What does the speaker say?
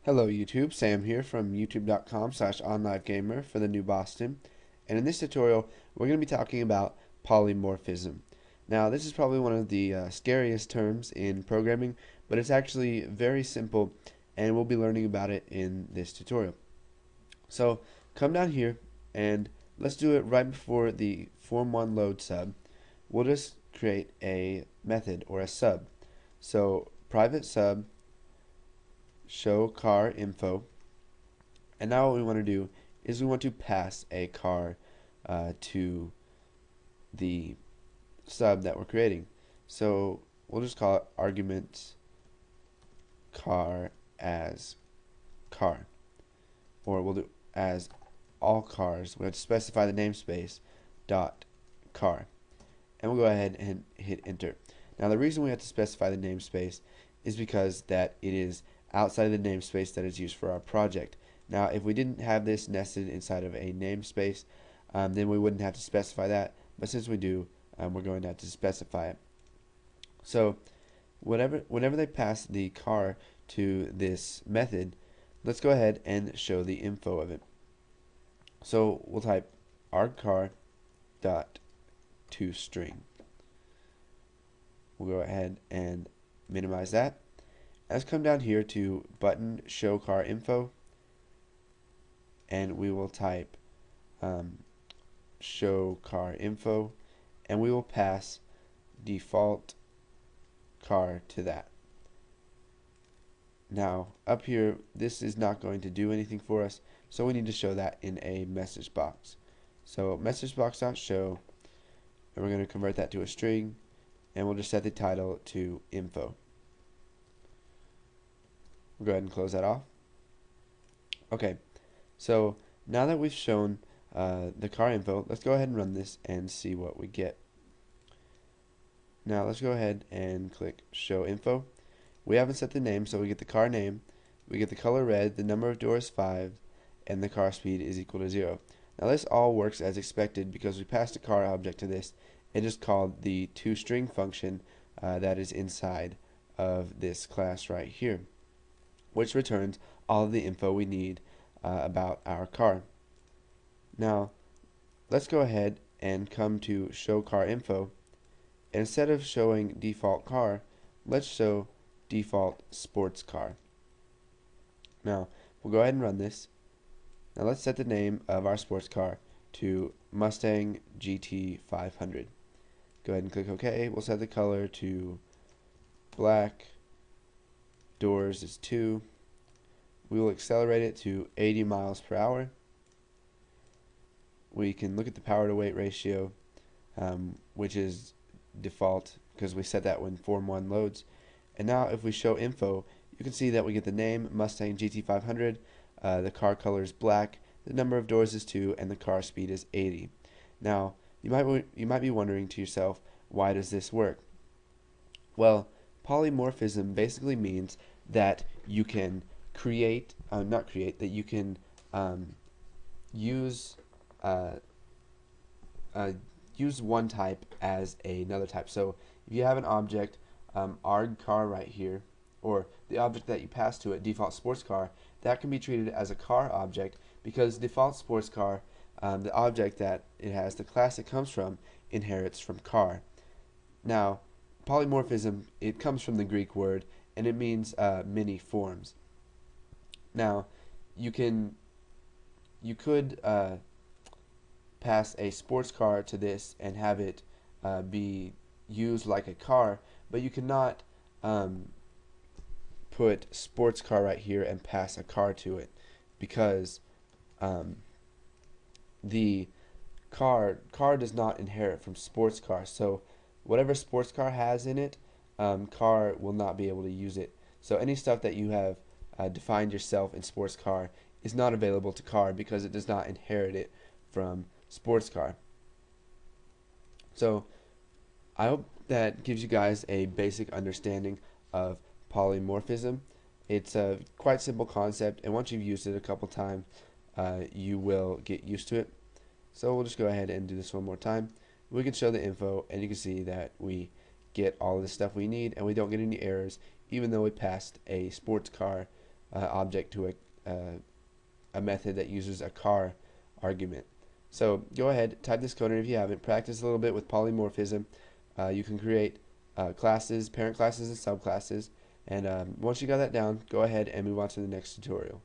Hello YouTube, Sam here from youtube.com/onlivegamer for the new Boston, and in this tutorial we're going to be talking about polymorphism. Now this is probably one of the scariest terms in programming, but it's actually very simple and we'll be learning about it in this tutorial. So come down here and let's do it right before the form1 load sub. We'll just create a method or a sub. So private sub show car info, and now what we want to do is we want to pass a car to the sub that we're creating. So we'll just call it arguments car as car, or we'll do as all cars. We have to specify the namespace dot car, and we'll go ahead and hit enter. Now the reason we have to specify the namespace is because that it is outside of the namespace that is used for our project. Now if we didn't have this nested inside of a namespace, then we wouldn't have to specify that, but since we do, we're going to have to specify it. So whenever they pass the car to this method, let's go ahead and show the info of it. So we'll type argcar dot toString. We'll go ahead and minimize that. Let's come down here to button show car info, and we will type show car info, and we will pass default car to that. Now up here, this is not going to do anything for us, so we need to show that in a message box. So message box.show, and we're going to convert that to a string, and we'll just set the title to info. We'll go ahead and close that off. Okay, so now that we've shown the car info, let's go ahead and run this and see what we get. Now let's go ahead and click show info. We haven't set the name, so we get the car name, we get the color red, the number of doors 5, and the car speed is equal to 0. Now this all works as expected because we passed a car object to this and just called the toString function that is inside of this class right here, which returns all of the info we need about our car. Now let's go ahead and come to show car info, and instead of showing default car, let's show default sports car. Now we'll go ahead and run this. Now let's set the name of our sports car to Mustang GT 500. Go ahead and click OK. We'll set the color to black, doors is 2. We will accelerate it to 80 miles per hour. We can look at the power to weight ratio, which is default because we set that when form1 loads. And now if we show info, you can see that we get the name Mustang GT 500, the car color is black, the number of doors is 2, and the car speed is 80. Now you might be wondering to yourself, why does this work? Well, polymorphism basically means that you can that you can use use one type as another type. So if you have an object, arg car right here, or the object that you pass to it, default sports car, that can be treated as a car object because default sports car, the object that it has, the class it comes from, inherits from car. Now polymorphism, it comes from the Greek word, and it means many forms. Now you could pass a sports car to this and have it be used like a car, but you cannot put sports car right here and pass a car to it because the car does not inherit from sports car. So whatever sports car has in it, car will not be able to use it. So any stuff that you have defined yourself in sports car is not available to car because it does not inherit it from sports car. So I hope that gives you guys a basic understanding of polymorphism. It's a quite simple concept, and once you've used it a couple times, you will get used to it. So we'll just go ahead and do this one more time. We can show the info, and you can see that we get all of the stuff we need, and we don't get any errors, even though we passed a sports car object to a method that uses a car argument. So go ahead, type this code in if you haven't. Practice a little bit with polymorphism. You can create classes, parent classes, and subclasses. And once you got that down, go ahead and move on to the next tutorial.